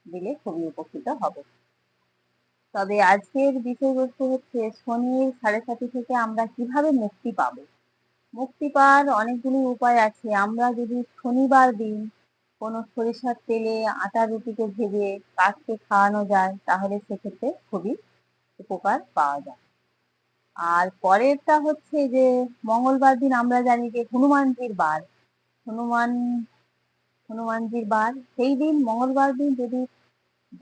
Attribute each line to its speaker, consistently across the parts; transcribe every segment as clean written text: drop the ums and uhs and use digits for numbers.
Speaker 1: দিলে খুবই উপকৃত হবে। তবে আজকের বিষয়বস্তু হচ্ছে শনির 7.5 থেকে আমরা কিভাবে মুক্তি পাবো। মুক্তি পাওয়ার অনেকগুলি উপায় আছে। আমরা যদি শনিবার দিন কোনো সরিষার তেলে আটার রুটিকে ভেজে কাককে খাওয়ানো যায় তাহলে সেক্ষেত্রে খুবই উপকার পাওয়া যায়। আর পরেরটা হচ্ছে যে মঙ্গলবার দিন আমরা জানি যে হনুমানজির বার। হনুমান হনুমানজির বার। সেই দিন মঙ্গলবার দিন যদি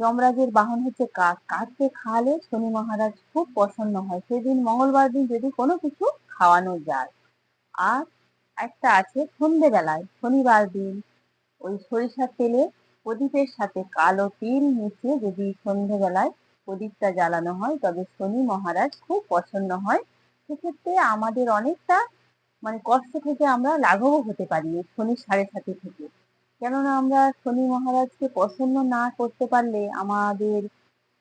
Speaker 1: যমরাজের বাহন হচ্ছে কাক, কাককে খাওয়ালে শনি মহারাজ খুব প্রসন্ন হয়। সেদিন মঙ্গলবার দিন যদি কোনো কিছু খাওয়ানো যায়। আর একটা আছে সন্ধেবেলায় শনিবার দিন ওই সরিষার তেলে প্রদীপের সাথে কালো তিল মিশিয়ে যদি সন্ধেবেলায় প্রদীপটা জ্বালানো হয় তবে শনি মহারাজ খুব প্রসন্ন হয়। সেক্ষেত্রে আমাদের অনেকটা কষ্ট থেকে আমরা লাঘবও হতে পারি এই শনির 7.5 থেকে। কেননা আমরা শনি মহারাজকে প্রসন্ন না করতে পারলে আমাদের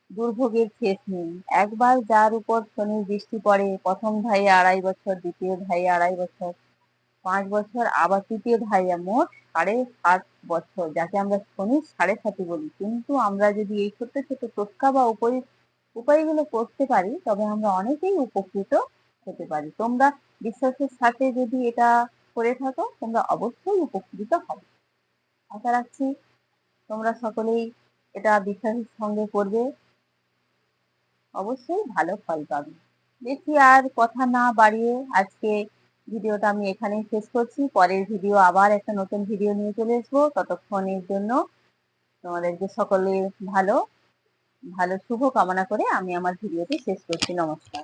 Speaker 1: দুর্ভোগের শেষ নেই। একবার যার উপর শনির দৃষ্টি পড়ে, প্রথম ধাইয়ে 2.5 বছর, দ্বিতীয় ধাইয়ে 2.5 বছর, 5 বছর, আবার তৃতীয় ধাইয়া, মোট 7.5 বছর, যাকে আমরা শনির 7.5 বলি। কিন্তু আমরা যদি এই ছোট্ট ছোট্ট টোটকা বা উপায়গুলো করতে পারি তবে আমরা অনেকেই উপকৃত হতে পারি। তোমরা বিশ্বাসের সাথে যদি এটা করে থাকো তোমরা অবশ্যই উপকৃত হবে। আশা রাখছি তোমরা সকলেই এটা বিশ্বাসের সঙ্গে করবে, অবশ্যই ভালো ফল পাবে। বেশি আর কথা না বাড়িয়ে আজকে ভিডিওটা আমি এখানেই শেষ করছি। পরের ভিডিও আবার একটা নতুন ভিডিও নিয়ে চলে আসবো। ততক্ষণের জন্য তোমাদেরকে সকলে ভালো ভালো শুভ কামনা করে আমি আমার ভিডিওটি শেষ করছি। নমস্কার।